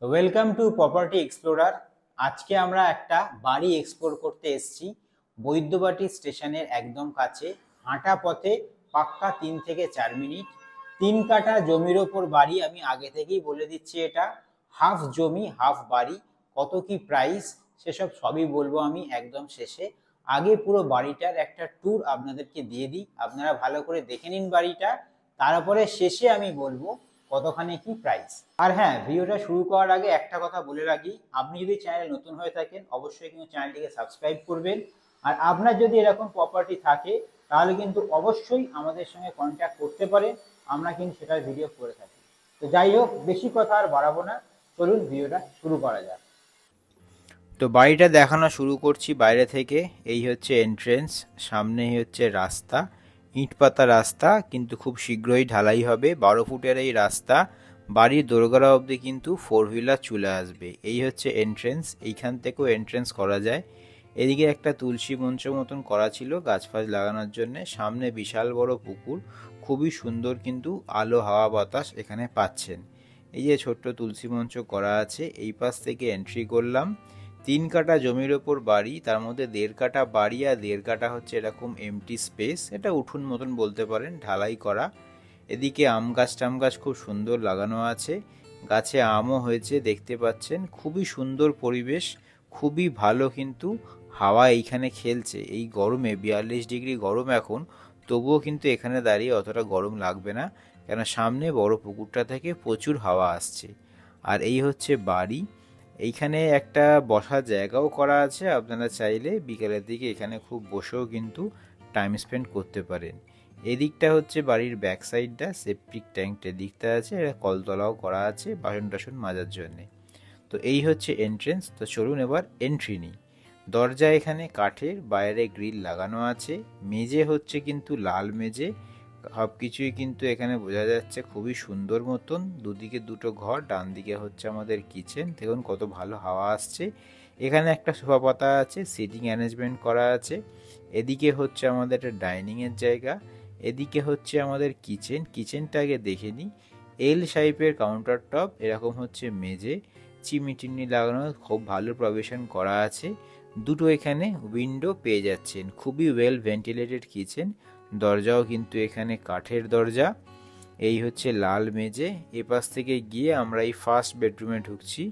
Welcome to property explorer. আজকে আমরা একটা বাড়ি এক্সপ্লোর করতে এসেছি বৈদ্যবাটি স্টেশনের একদম কাছে, হাঁটা পথে, পাক্কা 3 থেকে 4 মিনিট। 3 কাঠা জমির ওপর বাড়ি। আমি আগে থেকেই বলে দিচ্ছি, এটা হাফ জমি হাফ বাড়ি। কত কি প্রাইস সেসব সবই বলবো আমি একদম শেষে। আগে পুরো বাড়িটার একটা ট্যুর আপনাদেরকে দিয়ে দিই, আপনারা ভালো করে দেখে নিন বাড়িটা, তারপরে শেষে আমি বলবো কতখানি কি প্রাইস। আর হ্যাঁ, ভিডিওটা শুরু করার আগে একটা কথা বলে রাখি, আপনি যদি চ্যানেলে নতুন হয়ে থাকেন অবশ্যই কিন্তু চ্যানেলটিকে সাবস্ক্রাইব করবেন। আর আপনার যদি এরকম প্রপার্টি থাকে তাহলে কিন্তু অবশ্যই আমাদের সঙ্গে কন্ট্যাক্ট করতে পারেন, আমরা কিন্তু সেটার ভিডিও করে থাকি। তো যাই হোক, বেশি কথা আর বাড়াবো না, চলুন ভিডিওটা শুরু করা যাক। তো বাড়িটা দেখানো শুরু করছি বাইরে থেকে। এই হচ্ছে এন্ট্রেন্স, সামনেই হচ্ছে রাস্তা, ইট পাতা রাস্তা, কিন্তু খুব শীঘ্রই ঢালাই হবে। 12 ফুটের এই রাস্তা, বাড়ির দোরগোড়া অবধি কিন্তু 4 হুইলার চলে আসবে। এই হচ্ছে এন্ট্রেন্স, এইখান থেকেও এন্ট্রেন্স করা যায়। এদিকে একটা তুলসী মঞ্চ মতন করা ছিল গাছ ফাছ লাগানোর জন্য। সামনে বিশাল বড় পুকুর, খুবই সুন্দর কিন্তু আলো হাওয়া বাতাস এখানে পাচ্ছেন। এই যে ছোট্ট তুলসী মঞ্চ করা আছে, এই পাশ থেকে এন্ট্রি করলাম। 3 কাঠা জমির ওপর বাড়ি, তার মধ্যে 1.5 কাঠা বাড়ি আর 1.5 কাঠা হচ্ছে এরকম এমটি স্পেস। এটা উঠোন মতন বলতে পারেন, ঢালাই করা। এদিকে আম গাছ টাম গাছ খুব সুন্দর লাগানো আছে, গাছে আমও হয়েছে দেখতে পাচ্ছেন। খুবই সুন্দর পরিবেশ, খুবই ভালো কিন্তু হাওয়া এইখানে খেলছে। এই গরমে 42 ডিগ্রি গরম এখন, তবুও কিন্তু এখানে দাঁড়িয়ে অতটা গরম লাগবে না, কেন সামনে বড় পুকুরটা থেকে প্রচুর হাওয়া আসছে। আর এই হচ্ছে বাড়ি। এইখানে একটা বসার জায়গাও করা আছে, আপনারা চাইলে বিকেলের দিকে এখানে খুব বসেও কিন্তু টাইম স্পেন্ড করতে পারেন। এদিকটা হচ্ছে বাড়ির ব্যাক সাইডটা, সেপটিক ট্যাঙ্কটা দিকটা আছে, এটা কলতলাও করা আছে বাসন টাসন মাজার জন্যে। তো এই হচ্ছে এন্ট্রেন্স। তো চলুন এবার এন্ট্রি নিই। দরজা এখানে কাঠের, বাইরে গ্রিল লাগানো আছে। মেঝে হচ্ছে কিন্তু লাল মেঝে, সব কিছুই কিন্তু এখানে বোঝা যাচ্ছে খুবই সুন্দর মতন। দুদিকে দুটো ঘর, ডান দিকে হচ্ছে আমাদের কিচেন। দেখুন কত ভালো হাওয়া আসছে। এখানে একটা সোফা পাতা আছে, সিটিং অ্যারেঞ্জমেন্ট করা আছে। এদিকে হচ্ছে আমাদের একটা ডাইনিংয়ের জায়গা, এদিকে হচ্ছে আমাদের কিচেন। কিচেনটা আগে দেখে নিই। এল শেপের কাউন্টার টপ, এরকম হচ্ছে মেঝে, চিমনি টিমনি লাগানো, খুব ভালো প্রভিশন করা আছে। দুটো এখানে উইন্ডো পেয়ে যাচ্ছেন, খুবই ওয়েল ভেন্টিলেটেড কিচেন। দরজাও কিন্তু এখানে কাঠের দরজা। এই হচ্ছে লাল মেঝে। এপাশ থেকে গিয়ে আমরা এই ফার্স্ট বেডরুমে ঢুকছি।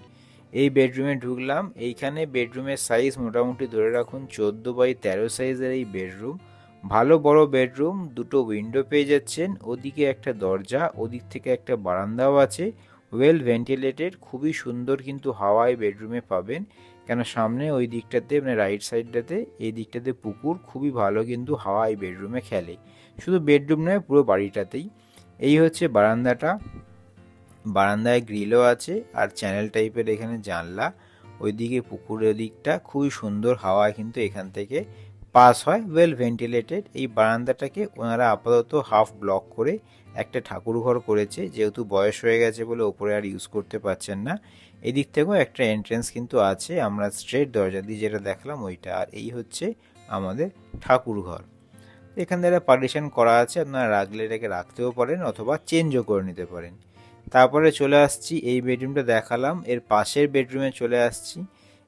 এই বেডরুমে ঢুকলাম। এইখানে বেডরুমের সাইজ মোটামুটি ধরে রাখুন 14x13 সাইজের এই বেডরুম। ভালো বড় বেডরুম, দুটো উইন্ডো পেয়ে যাচ্ছেন, ওদিকে একটা দরজা, ওদিক থেকে একটা বারান্দাও আছে, ওয়েল ভেন্টিলেটেড। খুবই সুন্দর কিন্তু হাওয়ায় বেডরুমে পাবেন, কেন সামনে ওই দিকটাতে মানে রাইট সাইডটাতে, এই দিকটাতে পুকুর, খুবই ভালো কিন্তু হাওয়া এই বেডরুমে খেলে। শুধু বেডরুম নয়, পুরো বাড়িটাতেই। এই হচ্ছে বারান্দাটা, বারান্দায় গ্রিলও আছে আর চ্যানেল টাইপের এখানে জানলা। ওইদিকে পুকুরের দিকটা খুবই সুন্দর হাওয়া কিন্তু এখান থেকে পাস হয়, ওয়েল ভেন্টিলেটেড। এই বারান্দাটাকে ওনারা আপাতত হাফ ব্লক করে একটা ঠাকুর ঘর করেছে, যেহেতু বয়স হয়ে গেছে বলে ওপরে আর ইউজ করতে পারছেন না। এদিক থেকেও একটা এন্ট্রেন্স কিন্তু আছে, আমরা স্ট্রেট দরজা দিয়ে যেটা দেখলাম ওইটা। আর এই হচ্ছে আমাদের ঠাকুর ঘর। এখানে একটা পার্টিশন করা আছে, আপনারা রাখলে এটাকে রাখতেও পারেন অথবা চেঞ্জও করে নিতে পারেন। তারপরে চলে আসছি, এই বেডরুমটা দেখালাম, এর পাশের বেডরুমে চলে আসছি।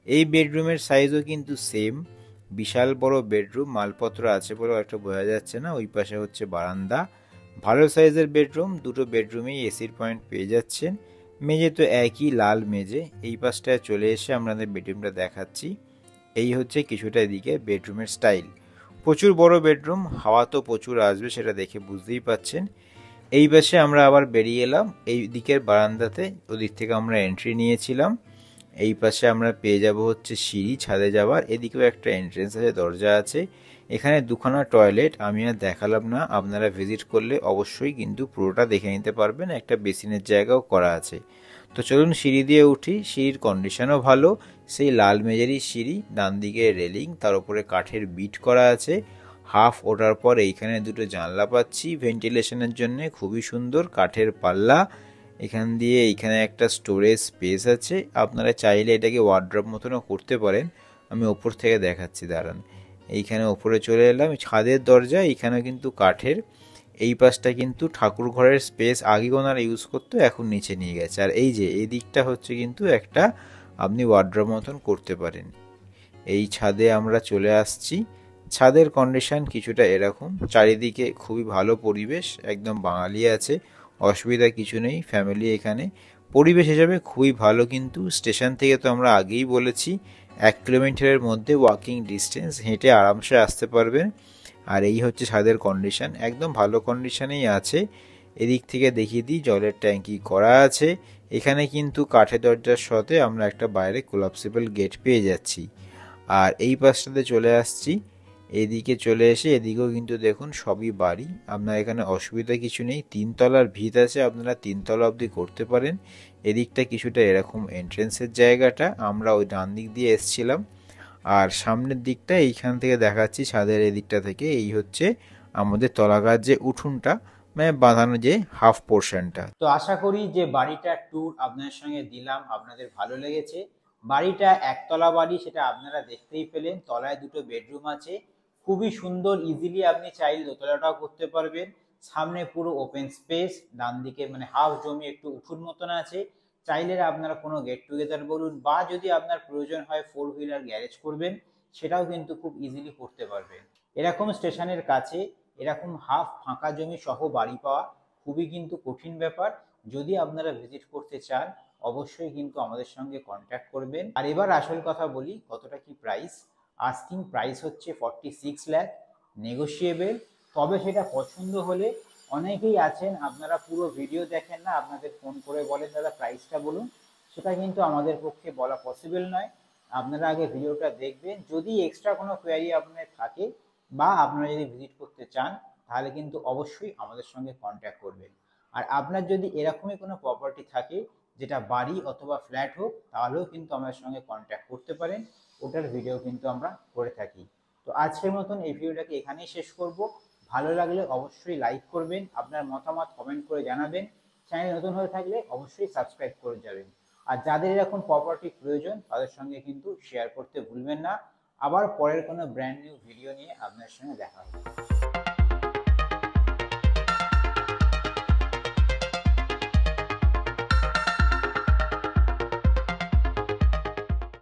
এই বেডরুমের সাইজও কিন্তু সেম, বিশাল বড় বেডরুম, মালপত্র আছে বলে একটা বোঝা যাচ্ছে না। ওই পাশে হচ্ছে বারান্দা, ভালো সাইজের বেডরুম। দুটো বেডরুমেই এসির পয়েন্ট পেয়ে যাচ্ছেন। মেঝে তো একই লাল মেঝে। এই পাশটায় চলে এসে আপনাদের বেডরুমটা দেখাচ্ছি। এই হচ্ছে কিছুটা এদিকে বেডরুমের স্টাইল। প্রচুর বড় বেডরুম, হাওয়া তো প্রচুর আসবে সেটা দেখে বুঝতেই পাচ্ছেন। এই পাশে আমরা আবার বেরিয়ে এলাম এই দিকের বারান্দাতে, ওদিক থেকে আমরা এন্ট্রি নিয়েছিলাম। এই পাশে আমরা পেয়ে যাব হচ্ছে সিঁড়ি ছাদে যাওয়ার। এদিকেও একটা এন্ট্রেন্স আছে, দরজা আছে। এখানে দুখানা টয়লেট, আমি আর দেখালাম না, আপনারা ভিজিট করলে অবশ্যই কিন্তু পুরোটা দেখে নিতে পারবেন। একটা বেসিনের জায়গাও করা আছে। তো চলুন সিঁড়ি দিয়ে উঠি। সিঁড়ির কন্ডিশনও ভালো, সেই লাল মেঝেরই সিঁড়ি, ডান দিকে রেলিং, তার উপরে কাঠের বিট করা আছে। হাফ ওঠার পর এইখানে দুটো জানলা পাচ্ছি ভেন্টিলেশনের জন্য, খুবই সুন্দর কাঠের পাল্লা। এখান দিয়ে এইখানে একটা স্টোরেজ স্পেস আছে, আপনারা চাইলে এটাকে ওয়ার্ড্রপ মতনও করতে পারেন। আমি ওপর থেকে দেখাচ্ছি, দাঁড়ান। এইখানে ওপরে চলে এলাম, ছাদের দরজা এইখানেও কিন্তু কাঠের। এই পাশটা কিন্তু ঠাকুর ঘরের স্পেস আগে ওনারা ইউজ করতো, এখন নিচে নিয়ে গেছে। আর এই যে এই দিকটা হচ্ছে কিন্তু একটা আপনি ওয়ার্ড্রোব মতন করতে পারেন। এই ছাদে আমরা চলে আসছি। ছাদের কন্ডিশন কিছুটা এরকম, চারিদিকে খুবই ভালো পরিবেশ, একদম বাঙালি আছে, অসুবিধা কিছু নেই, ফ্যামিলি এখানে। পরিবেশ হিসাবে খুবই ভালো, কিন্তু স্টেশন থেকে তো আমরা আগেই বলেছি 1 কিলোমিটারের মধ্যে ওয়াকিং ডিস্টেন্স, হেঁটে আরামসে আসতে পারবেন। আর এই হচ্ছে ছাদের কন্ডিশন, একদম ভালো কন্ডিশনেই আছে। এদিক থেকে দেখিয়ে দিই, জলের ট্যাঙ্কি করা আছে। এখানে কিন্তু কাঠের দরজার সাথে আমরা একটা বাইরে কোলাপসিবল গেট পেয়ে যাচ্ছি। আর এই পাশটাতে চলে আসছি, এদিকে চলে এসে এদিকেও কিন্তু দেখুন সবই বাড়ি, আপনার এখানে অসুবিধা কিছু নেই। 3 তলার ভিত আছে, আপনারা 3 তলা অবধি করতে পারেন। এদিকটা কিছুটা এরকম এন্ট্রেন্সের জায়গাটা, আমরা ওই ডান দিক দিয়ে এসছিলাম। আর সামনের দিকটা এইখান থেকে দেখাচ্ছি, ছাদের এদিকটা থেকে। এই হচ্ছে আমাদের তলাগার যে উঠোনটা, মানে বাঁধানো যে হাফ পোর্শনটা। তো আশা করি যে বাড়িটার ট্যুর আপনাদের সঙ্গে দিলাম আপনাদের ভালো লেগেছে। বাড়িটা একতলা বাড়ি, সেটা আপনারা দেখতেই পেলেন। তলায় দুটো বেডরুম আছে, খুবই সুন্দর। ইজিলি আপনি চাইলে দোতলাটাও করতে পারবেন। সামনে পুরো ওপেন স্পেস, ডান দিকে মানে হাফ জমি একটু উঁচুর মতন আছে। চাইলে আপনারা কোনো গেট টুগেদার বলুন, বা যদি আপনার প্রয়োজন হয় 4 হুইলার গ্যারেজ করবেন, সেটাও কিন্তু খুব ইজিলি করতে পারবেন। এরকম স্টেশনের কাছে এরকম হাফ ফাঁকা জমি সহ বাড়ি পাওয়া খুবই কিন্তু কঠিন ব্যাপার। যদি আপনারা ভিজিট করতে চান, অবশ্যই কিন্তু আমাদের সঙ্গে কন্ট্যাক্ট করবেন। আর এবার আসল কথা বলি, কতটা কি প্রাইস। আস্কিং প্রাইস হচ্ছে 46 লাখ, নেগোশিয়েবল। তবে সেটা পছন্দ হলে, অনেকেই আছেন আপনারা পুরো ভিডিও দেখেন না, আপনাদের ফোন করে বলেন দাদা প্রাইসটা বলুন, সেটা কিন্তু আমাদের পক্ষে বলা পসিবল নয়। আপনারা আগে ভিডিওটা দেখবেন, যদি এক্সট্রা কোনো কোয়ারি আপনাদের থাকে বা আপনারা যদি ভিজিট করতে চান, তাহলে কিন্তু অবশ্যই আমাদের সঙ্গে কন্ট্যাক্ট করবেন। আর আপনার যদি এরকমই কোনো প্রপার্টি থাকে, যেটা বাড়ি অথবা ফ্ল্যাট হোক, তাহলেও কিন্তু আমাদের সঙ্গে কন্ট্যাক্ট করতে পারেন। ওটার ভিডিও কিন্তু আমরা করে থাকি। তো আজকের মতন এই ভিডিওটাকে এখানেই শেষ করব। ভালো লাগলে অবশ্যই লাইক করবেন, আপনার মতামত কমেন্ট করে জানাবেন। চ্যানেল নতুন হয়ে থাকলে অবশ্যই সাবস্ক্রাইব করে যাবেন। আর যাদের এরকম প্রপার্টি প্রয়োজন, তাদের সঙ্গে কিন্তু শেয়ার করতে ভুলবেন না। আবার পরের কোনো ব্র্যান্ড নিউ ভিডিও নিয়ে আপনার সঙ্গে দেখা হবে।